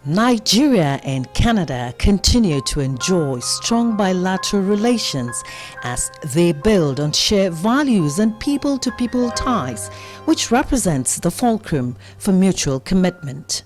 Nigeria and Canada continue to enjoy strong bilateral relations as they build on shared values and people-to-people ties, which represents the fulcrum for mutual commitment.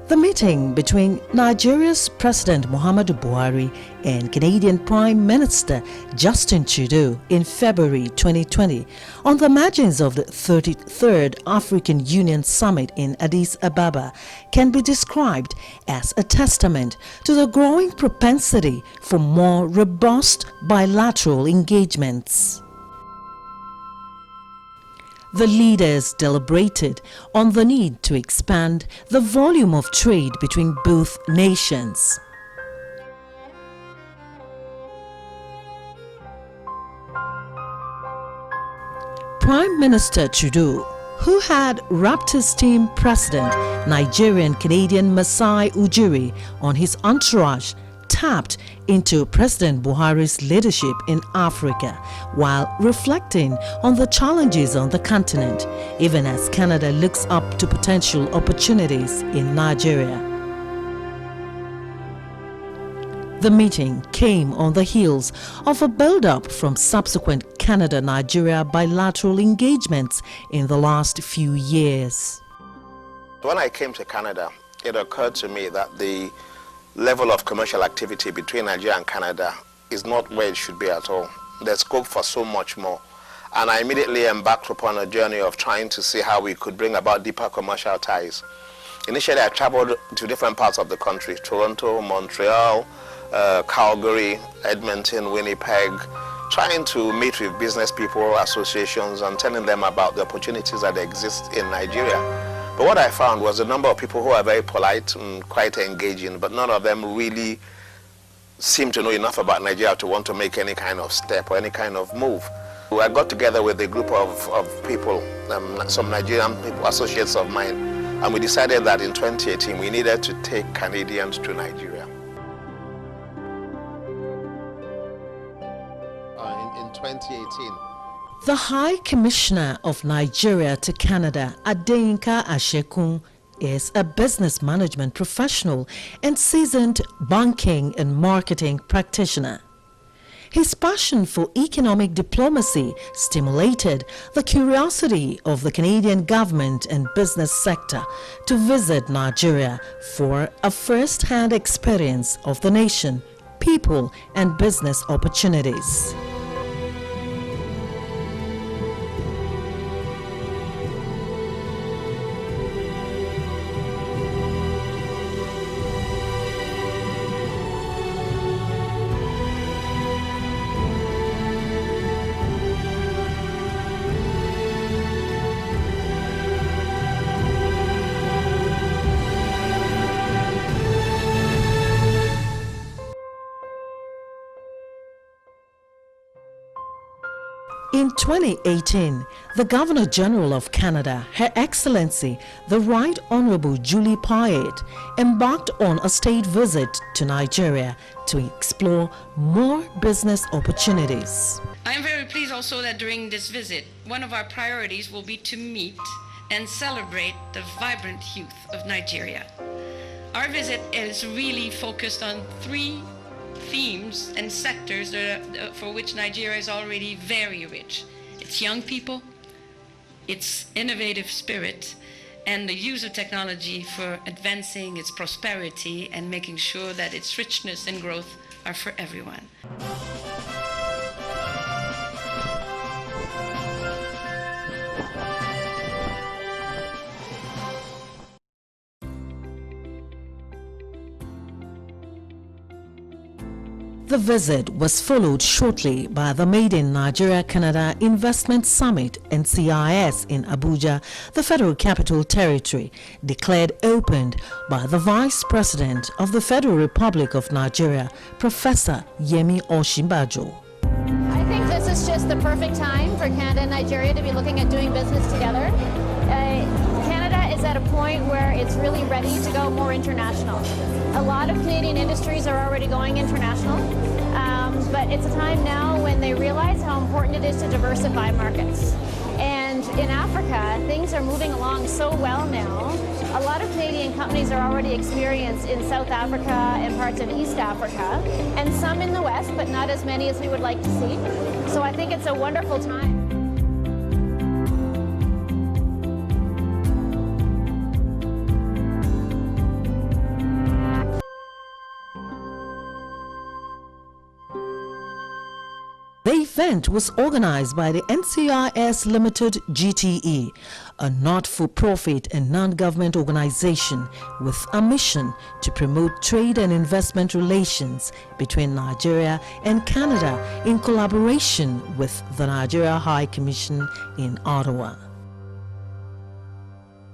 The meeting between Nigeria's President Muhammadu Buhari and Canadian Prime Minister Justin Trudeau in February 2020 on the margins of the 33rd African Union Summit in Addis Ababa can be described as a testament to the growing propensity for more robust bilateral engagements. The leaders deliberated on the need to expand the volume of trade between both nations. Prime Minister Trudeau, who had wrapped his team president, Nigerian-Canadian Masai Ujiri, on his entourage, tapped into President Buhari's leadership in Africa while reflecting on the challenges on the continent, even as Canada looks up to potential opportunities in Nigeria. The meeting came on the heels of a build-up from subsequent Canada-Nigeria bilateral engagements in the last few years. When I came to Canada, it occurred to me that the level of commercial activity between Nigeria and Canada is not where it should be at all. There's scope for so much more. And I immediately embarked upon a journey of trying to see how we could bring about deeper commercial ties. Initially, I traveled to different parts of the country: Toronto, Montreal, Calgary, Edmonton, Winnipeg, trying to meet with business people, associations, and telling them about the opportunities that exist in Nigeria. But what I found was a number of people who are very polite and quite engaging, but none of them really seemed to know enough about Nigeria to want to make any kind of step or any kind of move. I got together with a group of people, some Nigerian people, associates of mine, and we decided that in 2018 we needed to take Canadians to Nigeria. In 2018. The High Commissioner of Nigeria to Canada, Adeyinka Ashekun, is a business management professional and seasoned banking and marketing practitioner. His passion for economic diplomacy stimulated the curiosity of the Canadian government and business sector to visit Nigeria for a first-hand experience of the nation, people, and business opportunities. In 2018, the Governor-General of Canada, Her Excellency, the Right Honourable Julie Payette, embarked on a state visit to Nigeria to explore more business opportunities. I am very pleased also that during this visit, one of our priorities will be to meet and celebrate the vibrant youth of Nigeria. Our visit is really focused on three themes and sectors for which Nigeria is already very rich. It's young people, its innovative spirit, and the use of technology for advancing its prosperity and making sure that its richness and growth are for everyone. The visit was followed shortly by the Made in Nigeria-Canada Investment Summit (NCIS) in Abuja, the Federal Capital Territory, declared opened by the Vice President of the Federal Republic of Nigeria, Professor Yemi Osinbajo. I think this is just the perfect time for Canada and Nigeria to be looking at doing business together. Canada is at a point where it's really ready to go more international. A lot of Canadian industries are already going international. But it's a time now when they realize how important it is to diversify markets. And in Africa, things are moving along so well now. A lot of Canadian companies are already experienced in South Africa and parts of East Africa, and some in the West, but not as many as we would like to see. So I think it's a wonderful time. The event was organized by the NCIS Limited GTE, a not-for-profit and non-government organization with a mission to promote trade and investment relations between Nigeria and Canada in collaboration with the Nigeria High Commission in Ottawa.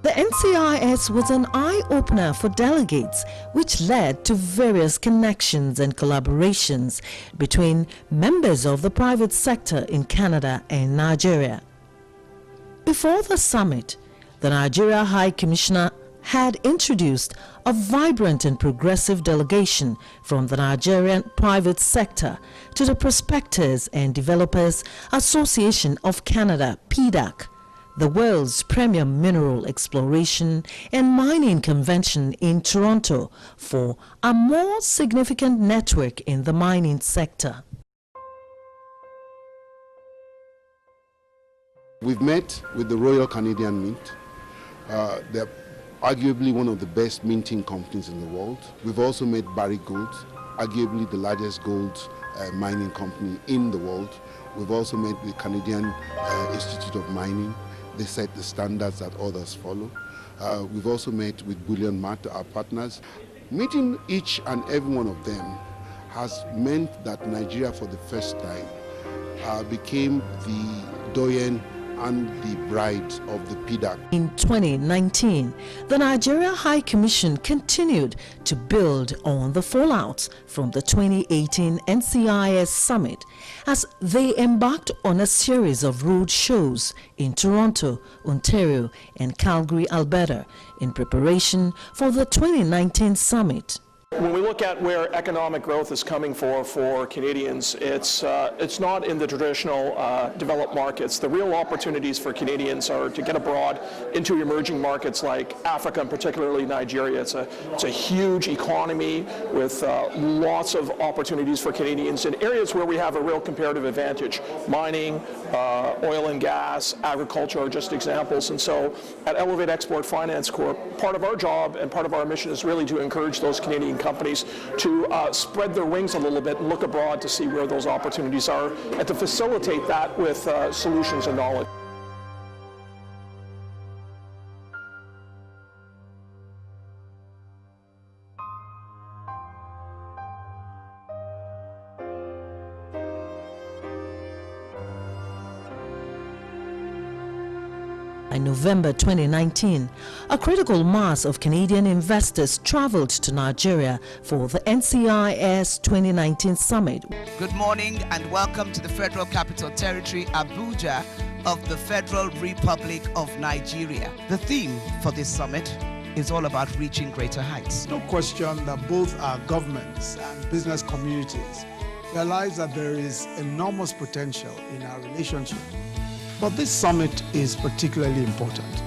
The NCIS was an eye-opener for delegates, which led to various connections and collaborations between members of the private sector in Canada and Nigeria. Before the summit, the Nigeria High Commissioner had introduced a vibrant and progressive delegation from the Nigerian private sector to the Prospectors and Developers Association of Canada, PDAC, the world's premier mineral exploration and mining convention in Toronto, for a more significant network in the mining sector. We've met with the Royal Canadian Mint. They're arguably one of the best minting companies in the world. We've also met Barrick Gold, arguably the largest gold mining company in the world. We've also met the Canadian Institute of Mining. They set the standards that others follow. We've also met with Bullion Mart, our partners. Meeting each and every one of them has meant that Nigeria, for the first time, became the doyen and the bride of the PDAC. In 2019, the Nigeria High Commission continued to build on the fallouts from the 2018 NCIS Summit as they embarked on a series of road shows in Toronto, Ontario, and Calgary, Alberta, in preparation for the 2019 summit. When we look at where economic growth is coming for Canadians, it's not in the traditional developed markets. The real opportunities for Canadians are to get abroad into emerging markets like Africa, and particularly Nigeria. It's a huge economy with lots of opportunities for Canadians in areas where we have a real comparative advantage. Mining, oil and gas, agriculture are just examples. And so at Elevate Export Finance Corp, part of our job and part of our mission is really to encourage those Canadian companies to spread their wings a little bit and look abroad to see where those opportunities are, and to facilitate that with solutions and knowledge. In November 2019, a critical mass of Canadian investors traveled to Nigeria for the NCIS 2019 summit. Good morning and welcome to the Federal Capital Territory, Abuja, of the Federal Republic of Nigeria. The theme for this summit is all about reaching greater heights. No question that both our governments and business communities realize that there is enormous potential in our relationship. But this summit is particularly important.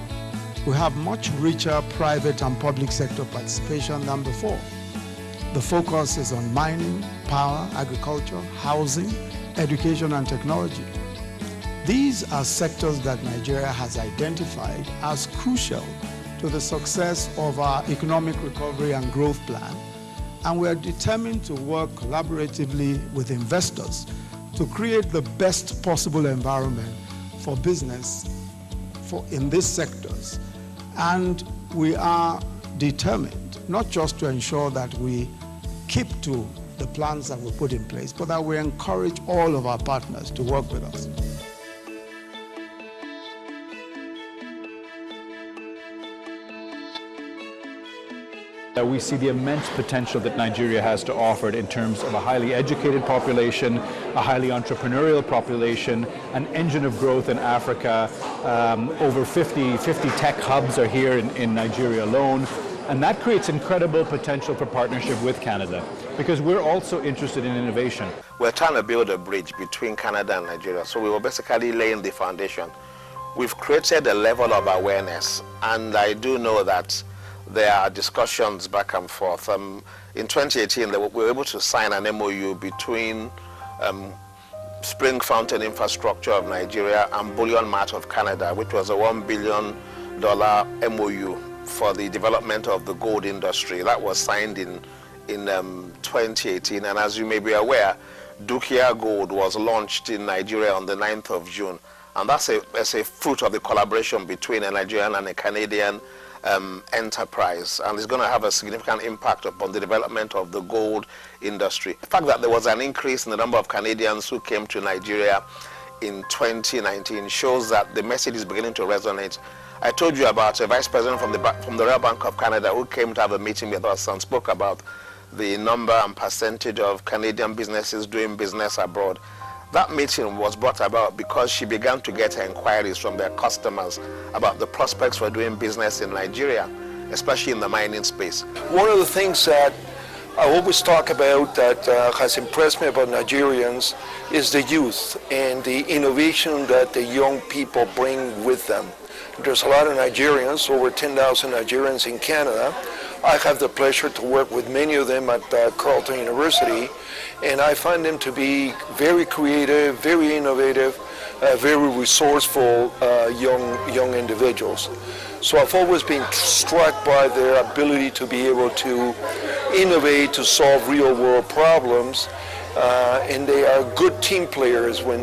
We have much richer private and public sector participation than before. The focus is on mining, power, agriculture, housing, education, and technology. These are sectors that Nigeria has identified as crucial to the success of our economic recovery and growth plan, and we are determined to work collaboratively with investors to create the best possible environment for business in these sectors. And we are determined not just to ensure that we keep to the plans that we put in place, but that we encourage all of our partners to work with us. We see the immense potential that Nigeria has to offer in terms of a highly educated population, a highly entrepreneurial population, an engine of growth in Africa. Over 50 tech hubs are here in Nigeria alone. And that creates incredible potential for partnership with Canada, because we're also interested in innovation. We're trying to build a bridge between Canada and Nigeria, so we were basically laying the foundation. We've created a level of awareness, and I do know that there are discussions back and forth. In 2018, we were able to sign an MOU between Spring Fountain Infrastructure of Nigeria and Bullion Mart of Canada, which was a $1 billion MOU for the development of the gold industry. That was signed in 2018, and as you may be aware, Dukia Gold was launched in Nigeria on the 9th of June, and that's a fruit of the collaboration between a Nigerian and a Canadian enterprise, and it's going to have a significant impact upon the development of the gold industry. The fact that there was an increase in the number of Canadians who came to Nigeria in 2019 shows that the message is beginning to resonate. I told you about a vice president from the Royal Bank of Canada who came to have a meeting with us and spoke about the number and percentage of Canadian businesses doing business abroad. That meeting was brought about because she began to get inquiries from their customers about the prospects for doing business in Nigeria, especially in the mining space. One of the things that I always talk about that has impressed me about Nigerians is the youth and the innovation that the young people bring with them. There's a lot of Nigerians, over 10,000 Nigerians in Canada. I have the pleasure to work with many of them at Carleton University, and I find them to be very creative, very innovative, very resourceful young individuals. So I've always been struck by their ability to be able to innovate, to solve real-world problems, and they are good team players when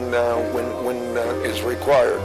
is required.